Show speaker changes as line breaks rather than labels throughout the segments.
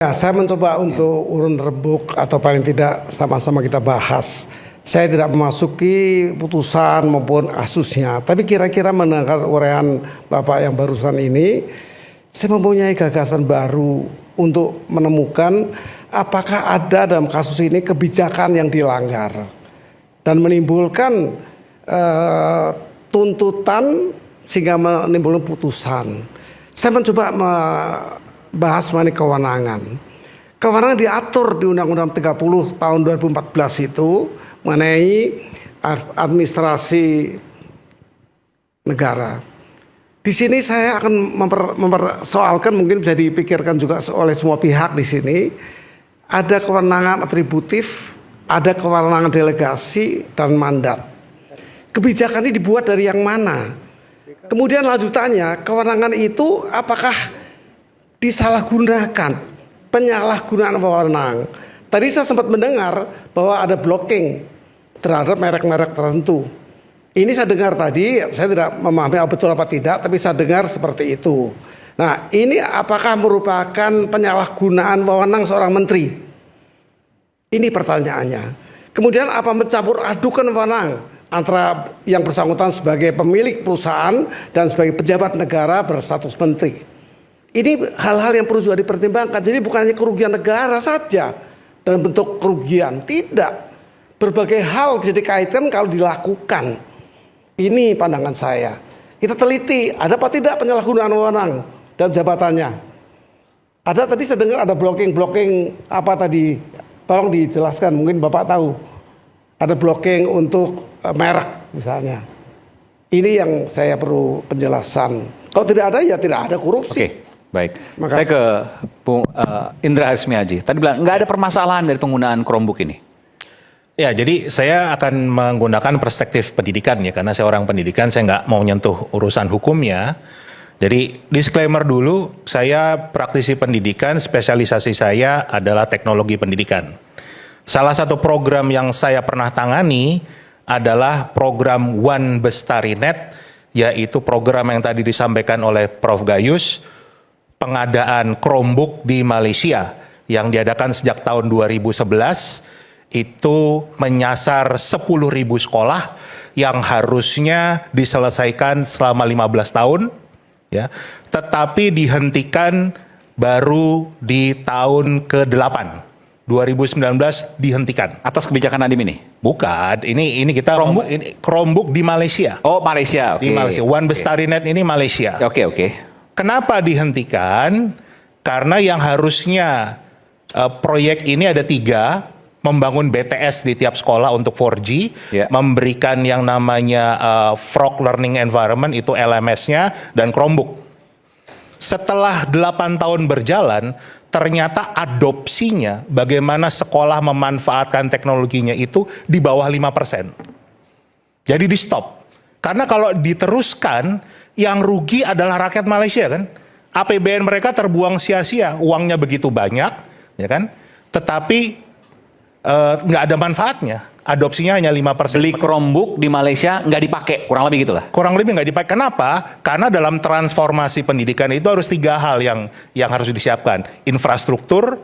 Ya, saya mencoba untuk urun rembuk atau paling tidak sama-sama kita bahas. Saya tidak memasuki putusan maupun kasusnya, tapi kira-kira mendengar uraian Bapak yang barusan ini, saya mempunyai gagasan baru untuk menemukan apakah ada dalam kasus ini kebijakan yang dilanggar dan menimbulkan tuntutan sehingga menimbulkan putusan. Saya mencoba bahas mengenai kewenangan. Kewenangan diatur di Undang-Undang 30 tahun 2014 itu mengenai administrasi negara. Di sini saya akan mempersoalkan, mungkin bisa dipikirkan juga oleh semua pihak di sini. Ada kewenangan atributif, ada kewenangan delegasi dan mandat. Kebijakan ini dibuat dari yang mana? Kemudian lanjutannya, kewenangan itu apakah disalahgunakan, penyalahgunaan wewenang. Tadi saya sempat mendengar bahwa ada blocking terhadap merek-merek tertentu. Ini saya dengar tadi, saya tidak memahami betul apa tidak, tapi saya dengar seperti itu. Nah, ini apakah merupakan penyalahgunaan wewenang seorang menteri? Ini pertanyaannya. Kemudian apa mencampur adukan wewenang antara yang bersangkutan sebagai pemilik perusahaan dan sebagai pejabat negara berstatus menteri? Ini hal-hal yang perlu juga dipertimbangkan. Jadi bukan hanya kerugian negara saja dalam bentuk kerugian, tidak. Berbagai hal bisa dikaitkan kalau dilakukan. Ini pandangan saya. Kita teliti, ada apa tidak penyalahgunaan wewenang dalam jabatannya. Ada tadi saya dengar ada blocking apa tadi? Tolong dijelaskan, mungkin Bapak tahu. Ada blocking untuk merek misalnya. Ini yang saya perlu penjelasan. Kalau tidak ada ya tidak ada korupsi.
Oke. Baik, saya ke Bung Indra Harismiaji. Tadi bilang nggak ada permasalahan dari penggunaan Chromebook ini.
Ya, jadi saya akan menggunakan perspektif pendidikan ya, karena saya orang pendidikan, saya nggak mau nyentuh urusan hukumnya. Jadi disclaimer dulu, saya praktisi pendidikan, spesialisasi saya adalah teknologi pendidikan. Salah satu program yang saya pernah tangani adalah program One Bestarinet, yaitu program yang tadi disampaikan oleh Prof. Gayus, pengadaan Chromebook di Malaysia yang diadakan sejak tahun 2011 itu menyasar 10.000 sekolah yang harusnya diselesaikan selama 15 tahun ya, tetapi dihentikan baru di tahun ke-8 2019 dihentikan.
Atas kebijakan Nadiem ini?
Bukan, ini kita Chromebook di Malaysia.
Oh, Malaysia.
Di Malaysia. One Bestarinet ini Malaysia.
Oke.
Kenapa dihentikan? Karena yang harusnya proyek ini ada 3, membangun BTS di tiap sekolah untuk 4G, memberikan yang namanya Frog Learning Environment, itu LMS-nya, dan Chromebook. Setelah 8 tahun berjalan, ternyata adopsinya, bagaimana sekolah memanfaatkan teknologinya itu di bawah 5%. Jadi di stop. Karena kalau diteruskan, yang rugi adalah rakyat Malaysia kan. APBN mereka terbuang sia-sia, uangnya begitu banyak, ya kan. Tetapi nggak ada manfaatnya. Adopsinya hanya 5%.
Beli Chromebook di Malaysia nggak dipakai, kurang lebih gitulah.
Kurang lebih nggak dipakai. Kenapa? Karena dalam transformasi pendidikan itu harus 3 hal yang harus disiapkan: infrastruktur,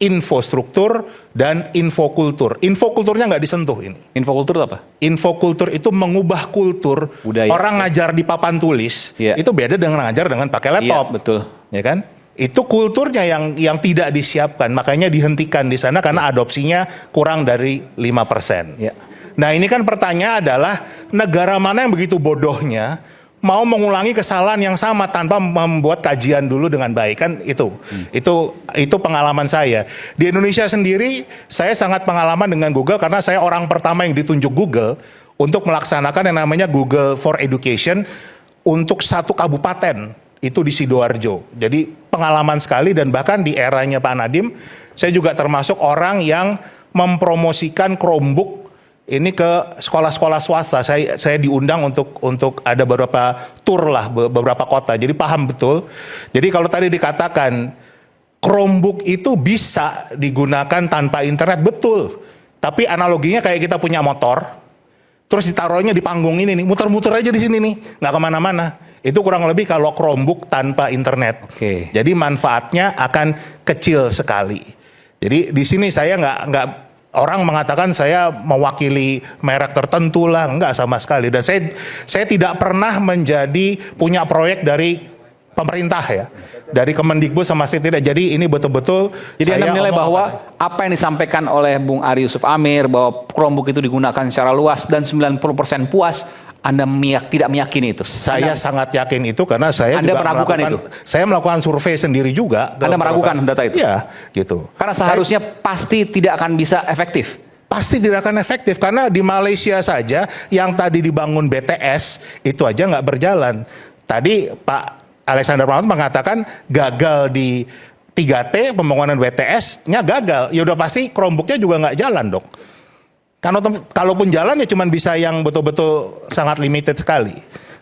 infostruktur, dan infokultur. Infokulturnya nggak disentuh ini.
Infokultur itu apa?
Infokultur itu mengubah kultur budaya. Orang ngajar di papan tulis, itu beda dengan ngajar dengan pakai laptop.
Iya, betul.
Ya kan? Itu kulturnya yang tidak disiapkan, makanya dihentikan di sana karena adopsinya kurang dari 5%. Nah, ini kan pertanyaan adalah negara mana yang begitu bodohnya mau mengulangi kesalahan yang sama tanpa membuat kajian dulu dengan baik, kan itu pengalaman saya. Di Indonesia sendiri saya sangat pengalaman dengan Google karena saya orang pertama yang ditunjuk Google untuk melaksanakan yang namanya Google for Education untuk 1 kabupaten, itu di Sidoarjo. Jadi pengalaman sekali, dan bahkan di eranya Pak Nadiem saya juga termasuk orang yang mempromosikan Chromebook ini ke sekolah-sekolah swasta. Saya diundang untuk ada beberapa tour lah, beberapa kota. Jadi paham betul. Jadi kalau tadi dikatakan Chromebook itu bisa digunakan tanpa internet, betul. Tapi analoginya kayak kita punya motor, terus ditaruhnya di panggung ini nih, muter-muter aja di sini nih, nggak kemana-mana. Itu kurang lebih kalau Chromebook tanpa internet.
Oke.
Jadi manfaatnya akan kecil sekali. Jadi di sini saya nggak orang mengatakan saya mewakili merek tertentu lah, nggak sama sekali. Dan saya tidak pernah punya proyek dari pemerintah ya, dari Kemendikbud sama sekali tidak. Jadi ini betul-betul.
Jadi Anda menilai bahwa apa yang disampaikan oleh Bung Ari Yusuf Amir bahwa Chromebook itu digunakan secara luas dan 90% puas, Anda tidak meyakini itu?
Saya sangat yakin itu karena saya
Anda
juga
meragukan itu?
Saya melakukan survei sendiri juga.
Anda meragukan data itu?
Iya, gitu.
Karena seharusnya pasti tidak akan bisa efektif.
Pasti tidak akan efektif karena di Malaysia saja yang tadi dibangun BTS itu aja nggak berjalan. Tadi Pak Alexander Pramod mengatakan gagal di 3T, pembangunan BTS-nya gagal. Ya udah pasti Chromebook-nya juga nggak jalan dong. Karena kalaupun jalan ya cuma bisa yang betul-betul sangat limited sekali.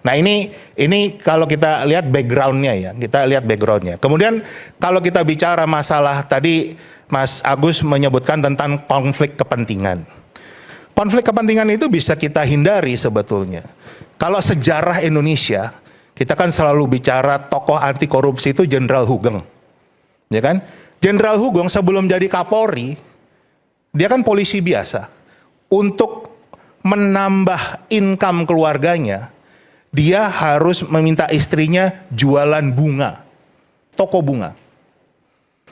Nah ini kalau kita lihat background-nya ya, Kemudian kalau kita bicara masalah tadi Mas Agus menyebutkan tentang konflik kepentingan. Konflik kepentingan itu bisa kita hindari sebetulnya. Kalau sejarah Indonesia, kita kan selalu bicara tokoh anti korupsi itu Jenderal Hugeng. Ya kan? Jenderal Hugeng sebelum jadi Kapolri, dia kan polisi biasa. Untuk menambah income keluarganya, dia harus meminta istrinya jualan bunga, toko bunga.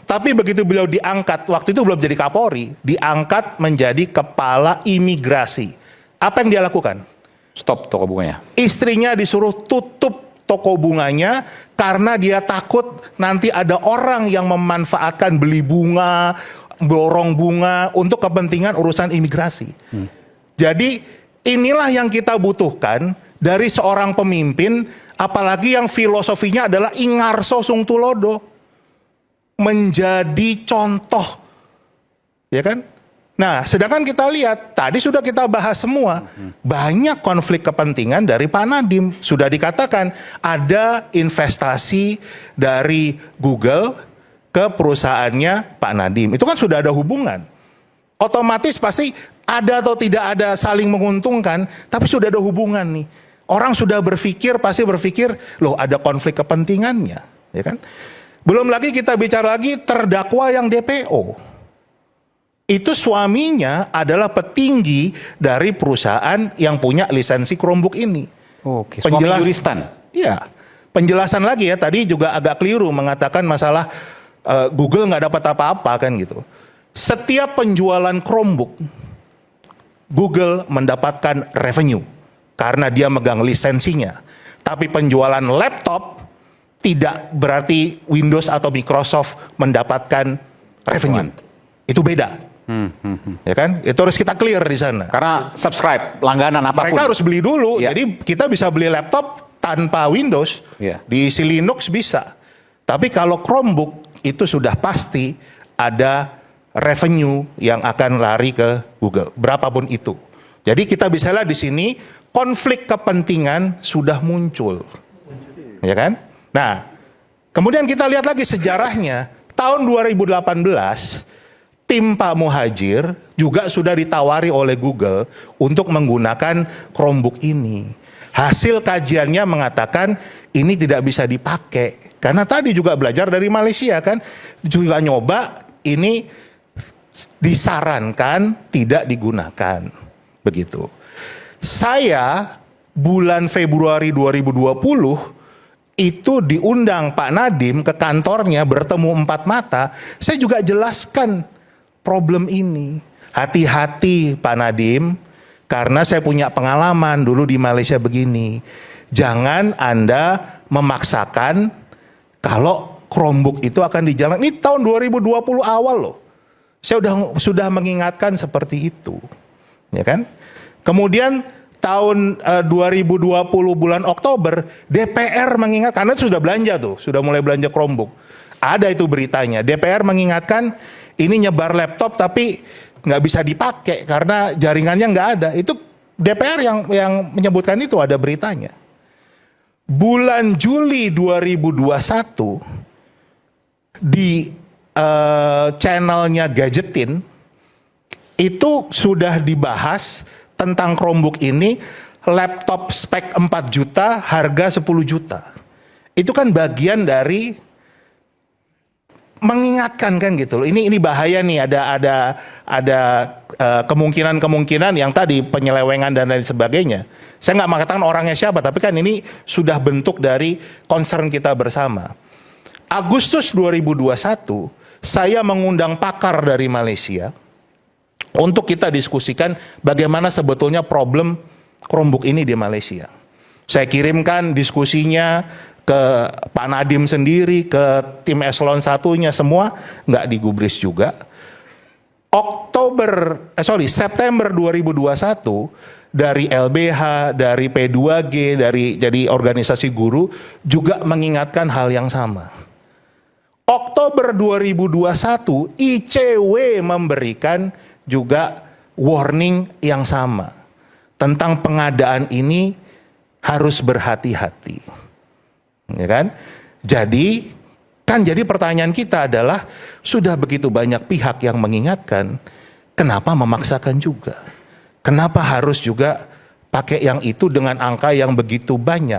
Tapi begitu beliau diangkat, waktu itu belum jadi Kapolri, diangkat menjadi kepala imigrasi. Apa yang dia lakukan?
Stop toko bunganya.
Istrinya disuruh tutup toko bunganya karena dia takut nanti ada orang yang memanfaatkan beli bunga, borong bunga untuk kepentingan urusan imigrasi. Jadi inilah yang kita butuhkan dari seorang pemimpin, apalagi yang filosofinya adalah ingarso sung tulodo, menjadi contoh, ya kan? Nah, sedangkan kita lihat tadi sudah kita bahas semua, banyak konflik kepentingan dari Pak Nadiem. Sudah dikatakan ada investasi dari Google ke perusahaannya Pak Nadiem. Itu kan sudah ada hubungan. Otomatis pasti ada atau tidak ada saling menguntungkan, tapi sudah ada hubungan nih. Orang sudah pasti berpikir, loh ada konflik kepentingannya, ya kan? Belum lagi kita bicara lagi terdakwa yang DPO. Itu suaminya adalah petinggi dari perusahaan yang punya lisensi Chromebook ini.
Oke, suami juristan.
Iya. Penjelasan lagi ya, tadi juga agak keliru mengatakan masalah Google nggak dapat apa-apa kan gitu. Setiap penjualan Chromebook, Google mendapatkan revenue karena dia megang lisensinya. Tapi penjualan laptop tidak berarti Windows atau Microsoft mendapatkan revenue. Itu beda. Ya kan? Itu harus kita clear di sana.
Karena subscribe, langganan apapun.
Mereka harus beli dulu.
Ya.
Jadi kita bisa beli laptop tanpa Windows, diisi Linux bisa. Tapi kalau Chromebook itu sudah pasti ada revenue yang akan lari ke Google, berapapun itu. Jadi kita bisa lihat di sini konflik kepentingan sudah muncul, ya kan? Nah, kemudian kita lihat lagi sejarahnya. Tahun 2018, tim Pak Muhadjir juga sudah ditawari oleh Google untuk menggunakan Chromebook ini. Hasil kajiannya mengatakan ini tidak bisa dipakai. Karena tadi juga belajar dari Malaysia kan, juga nyoba ini disarankan tidak digunakan. Begitu. Saya bulan Februari 2020 itu diundang Pak Nadiem ke kantornya bertemu 4 mata. Saya juga jelaskan problem ini. Hati-hati Pak Nadiem, karena saya punya pengalaman dulu di Malaysia begini. Jangan Anda memaksakan kalau Chromebook itu akan dijalankan. Ini tahun 2020 awal loh. Saya sudah mengingatkan seperti itu. Ya kan? Kemudian tahun 2020 bulan Oktober, DPR mengingat, karena sudah belanja tuh, sudah mulai belanja Chromebook. Ada itu beritanya. DPR mengingatkan ini nyebar laptop tapi nggak bisa dipakai karena jaringannya nggak ada. Itu DPR yang menyebutkan itu, ada beritanya. Bulan Juli 2021 di channelnya Gadgetin itu sudah dibahas tentang Chromebook ini laptop spek 4 juta, harga 10 juta. Itu kan bagian dari mengingatkan kan gitu loh. Ini bahaya nih, ada kemungkinan-kemungkinan yang tadi penyelewengan dan lain sebagainya. Saya nggak mengatakan orangnya siapa, tapi kan ini sudah bentuk dari concern kita bersama. Agustus 2021, saya mengundang pakar dari Malaysia untuk kita diskusikan bagaimana sebetulnya problem Chromebook ini di Malaysia. Saya kirimkan diskusinya ke Pak Nadiem sendiri, ke tim eselon satunya, semua nggak digubris juga. September 2021 dari LBH, dari P2G, jadi organisasi guru juga mengingatkan hal yang sama. Oktober 2021 ICW memberikan juga warning yang sama tentang pengadaan ini harus berhati-hati. Ya kan? Jadi pertanyaan kita adalah sudah begitu banyak pihak yang mengingatkan, kenapa memaksakan juga? Kenapa harus juga pakai yang itu dengan angka yang begitu banyak?